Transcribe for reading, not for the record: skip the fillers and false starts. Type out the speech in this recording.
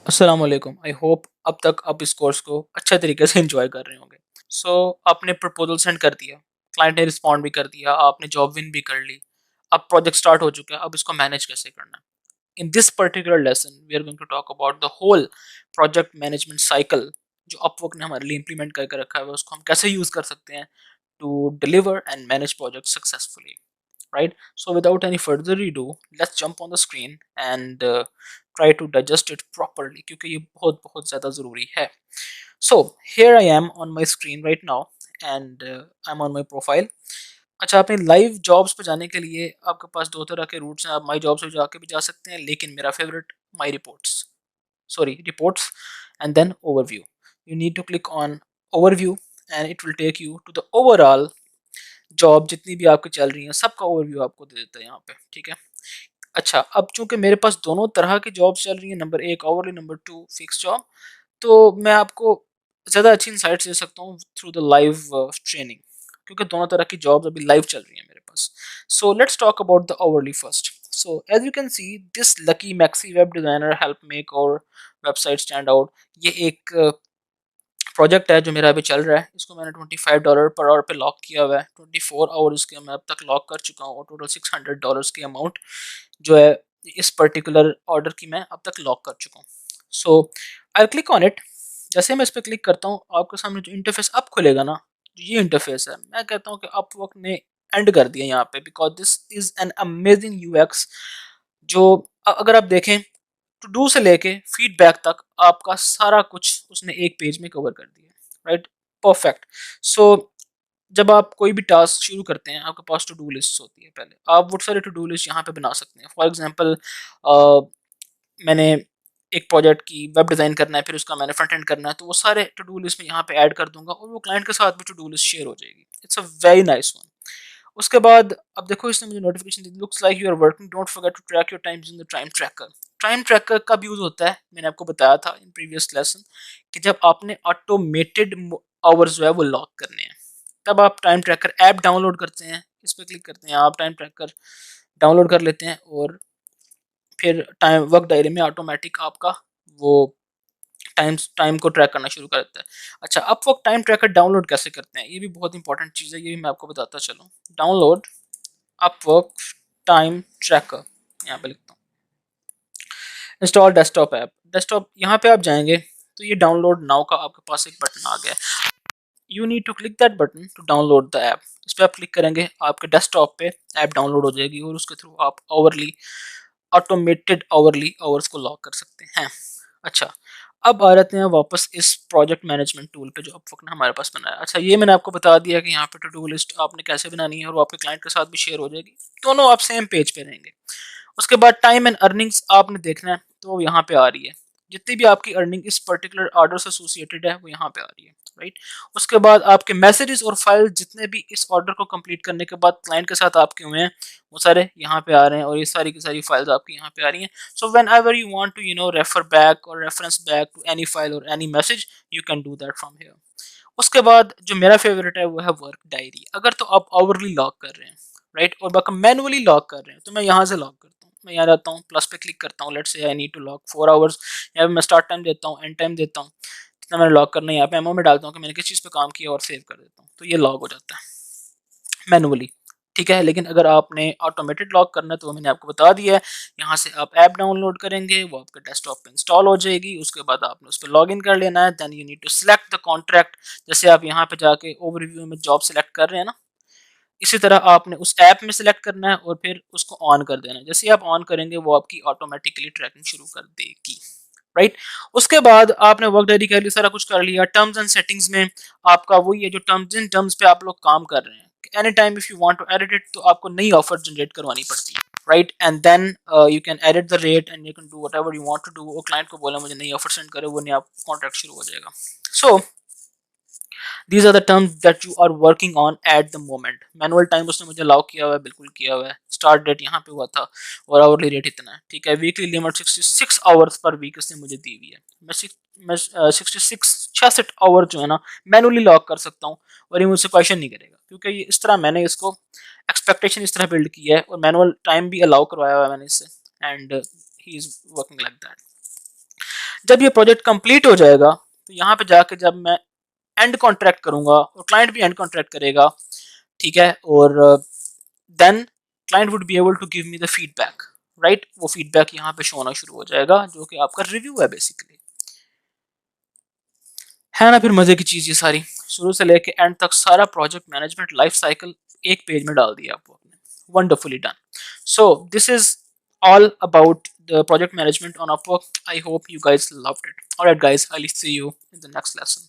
अस्सलाम वालेकुम। I hope अब तक आप इस कोर्स को अच्छे तरीके से एंजॉय कर रहे होंगे। सो आपने प्रपोजल सेंड कर दिया, क्लाइंट ने रिस्पॉन्ड भी कर दिया, आपने जॉब विन भी कर ली। अब प्रोजेक्ट स्टार्ट हो चुका है, अब इसको मैनेज कैसे करना है। In this particular lesson we are going to talk about the whole project management cycle जो अपवर्क ने हमारे लिए इंप्लीमेंट करके रखा है, उसको हम कैसे यूज कर सकते हैं to deliver and manage project successfully. Right, so without any further ado, let's jump on the screen and try to digest it properly क्योंकि ये बहुत बहुत ज़्यादा ज़रूरी है। So here I am on my screen right now and I'm on my profile। अच्छा, आपने live jobs पे जाने के लिए आपके पास दो तरह के रूट्स हैं। आप माई जॉब्स पे जाके भी जा सकते हैं, लेकिन मेरा favourite my reports, sorry reports and then overview. You need to click on overview and it will take you to the overall job जितनी भी आपकी चल रही हैं, सबका ओवरव्यू आपको दे देता है यहाँ पे। ठीक है। अच्छा, अब चूंकि मेरे पास दोनों तरह की जॉब्स चल रही हैं, नंबर एक hourly, number two fix job, तो मैं आपको ज़्यादा अच्छी इंसाइट्स दे सकता हूँ थ्रू द लाइव ट्रेनिंग, क्योंकि दोनों तरह की जॉब्स अभी लाइव चल रही हैं मेरे पास। So let's talk about the hourly first. So as you can see, this lucky maxi web designer help make or website stand out. ये एक प्रोजेक्ट है जो मेरा अभी चल रहा है। इसको मैंने $25 पर आवर पे लॉक किया हुआ है। 24 आवर इसके मैं अब तक लॉक कर चुका हूँ और टोटल $600 की अमाउंट जो है इस पर्टिकुलर ऑर्डर की मैं अब तक लॉक कर चुका हूँ। सो आई क्लिक ऑन इट। जैसे मैं इस पर क्लिक करता हूँ, आपके सामने जो इंटरफेस अब खुलेगा ना, जो ये इंटरफेस है, मैं कहता हूँ कि अपवर्क ने एंड कर दिया यहाँ पे, because this is an amazing UX. जो अगर आप देखें, टू डू से लेके फीडबैक तक आपका सारा कुछ उसने एक पेज में कवर कर दिया। Right, perfect. सो जब आप कोई भी टास्क शुरू करते हैं, आपके पास टू डू लिस्ट होती है। पहले आप वो सारे टू डू लिस्ट यहाँ पे बना सकते हैं। फॉर एग्जांपल, मैंने एक प्रोजेक्ट की वेब डिज़ाइन करना है, फिर उसका मैंने फ्रंट एंड करना है, तो वो सारे टू डू लिस्ट में यहाँ पे ऐड कर दूंगा और वो क्लाइंट के साथ भी टू डू लिस्ट शेयर हो जाएगी। It's a very nice one. उसके बाद अब देखो, इसने मुझे नोटिफिकेशन दी, looks like you are working, don't forget to track your times in the time tracker. Time tracker कब यूज होता है, मैंने आपको बताया था इन प्रीवियस लेसन, कि जब आपने ऑटोमेटेड आवर्स जो है वो लॉक करने हैं, तब आप टाइम ट्रैकर ऐप डाउनलोड करते हैं। इस पर क्लिक करते हैं, आप टाइम ट्रैकर डाउनलोड कर लेते हैं और फिर टाइम वर्क डायरी में ऑटोमेटिक आपका वो टाइम को ट्रैक करना शुरू कर देता है। अच्छा, अपवर्क टाइम ट्रैकर डाउनलोड कैसे करते हैं, ये भी बहुत इंपॉर्टेंट चीज़ है, ये भी मैं आपको बताता चलूँ। डाउनलोड अपवर्क टाइम ट्रैकर, यहाँ पे लिखता हूँ। इंस्टॉल डेस्कटॉप ऐप, डेस्कटॉप यहाँ पे आप जाएंगे तो ये डाउनलोड नाउ का आपके पास एक बटन आ गया है। You need to click that button to download the app. इस पर आप क्लिक करेंगे, आपके डेस्कटॉप पे ऐप डाउनलोड हो जाएगी और उसके थ्रू आप ओवरली ऑटोमेटेड ओवरली आवर्स को लॉक कर सकते हैं। अच्छा, अब आ जाते हैं वापस इस प्रोजेक्ट मैनेजमेंट टूल पे जो अपवर्क ने हमारे पास बनाया। अच्छा, ये मैंने आपको बता दिया कि यहाँ पे टू डू लिस्ट आपने कैसे बनानी है और वो आपके क्लाइंट के साथ भी शेयर हो जाएगी, दोनों आप सेम पेज पे रहेंगे। उसके बाद टाइम एंड अर्निंग्स आपने देखना है, तो यहाँ पे आ रही है। जितनी भी आपकी अर्निंग इस पर्टिकुलर ऑर्डर से एसोसिएटेड है वो यहाँ पे आ रही है। राइट, उसके बाद आपके मैसेजेस और फाइल जितने भी इस ऑर्डर को कंप्लीट करने के बाद क्लाइंट के साथ आपके हुए हैं, वो सारे यहाँ पे आ रहे हैं और ये सारी की सारी फाइल्स आपकी यहाँ पे आ रही हैं। So whenever you want to refer back or reference back to any file or any message, you can do that from here. उसके बाद जो मेरा फेवरेट है वो है वर्क डायरी। अगर तो आप ओवरली लॉक कर रहे हैं, राइट, और बाकी मैनुअली लॉक कर रहे हैं, तो मैं यहाँ से लॉक करता हूँ। मैं यहाँ जाता हूँ, प्लस पे क्लिक करता हूँ, let's say I need to lock 4 hours. यहाँ पे मैं स्टार्ट टाइम देता हूँ, एंड टाइम देता हूँ, जितना मैंने लॉक करना है यहाँ पे एमओ में डालता हूँ कि मैंने किस चीज़ पे काम किया और सेव कर देता हूँ, तो ये लॉक हो जाता है मैनुअली। ठीक है, लेकिन अगर आपने ऑटोमेटेड लॉक करना है तो मैंने आपको बता दिया है। यहाँ से आप ऐप डाउनलोड करेंगे, वो आपके डेस्कटॉप पे इंस्टॉल हो जाएगी। उसके बाद आपने उस पर लॉग इन कर लेना है। Then you need to select the contract. जैसे आप यहाँ पे जाके ओवरव्यू में जॉब सेलेक्ट कर रहे हैं ना, इसी तरह आपने उस ऐप में सेलेक्ट करना है और फिर उसको ऑन कर देना है। जैसे ही आप ऑन करेंगे वो आपकी ऑटोमेटिकली ट्रैकिंग शुरू कर देगी। राइट, उसके बाद आपने वर्क डायरी कर ली, सारा कुछ कर लिया। टर्म्स एंड सेटिंग्स में आपका वही है, जो टर्म्स इन टर्म्स पे आप लोग काम कर रहे हैं। Any time if you want to edit it, तो आपको नई ऑफर जनरेट करवानी पड़ती है। Right, and then you can edit the rate and you can do whatever you want to do. वो क्लाइंट को बोला मुझे नई ऑफर सेंड करे, वो नया कॉन्ट्रैक्ट शुरू हो जाएगा। So these are the terms that you are working on at the moment. Manual time उसने मुझे अलाउ किया हुआ है, बिल्कुल किया हुआ है। स्टार्ट डेट यहाँ पे हुआ था और आवरली रेट इतना है। ठीक है, weekly limit 66 hours per week उसने मुझे दी हुई है। मैं 66 आवर जो है ना मैनुअली लॉक कर सकता हूँ और ये मुझसे क्वेश्चन नहीं करेगा, क्योंकि ये इस तरह मैंने इसको एक्सपेक्टेशन इस तरह बिल्ड की है और मैनुअल टाइम भी अलाउ करवाया हुआ है मैंने इससे, and he is working like that. जब ये प्रोजेक्ट कंप्लीट हो जाएगा तो यहाँ पे जाके जब मैं एंड कॉन्ट्रैक्ट करूंगा और क्लाइंट भी एंड कॉन्ट्रैक्ट करेगा, ठीक है, और then client would be able to give me the feedback, right. वो फीडबैक यहाँ पे शो होना शुरू हो जाएगा जो कि आपका रिव्यू है बेसिकली, है ना। फिर मजे की चीज ये सारी शुरू से लेके एंड तक सारा प्रोजेक्ट मैनेजमेंट लाइफ साइकिल एक पेज में डाल दिया आपको आपने, wonderfully done. So this is all about the project management on Upwork. I hope you guys loved it. All right, guys, I'll see you in the next lesson.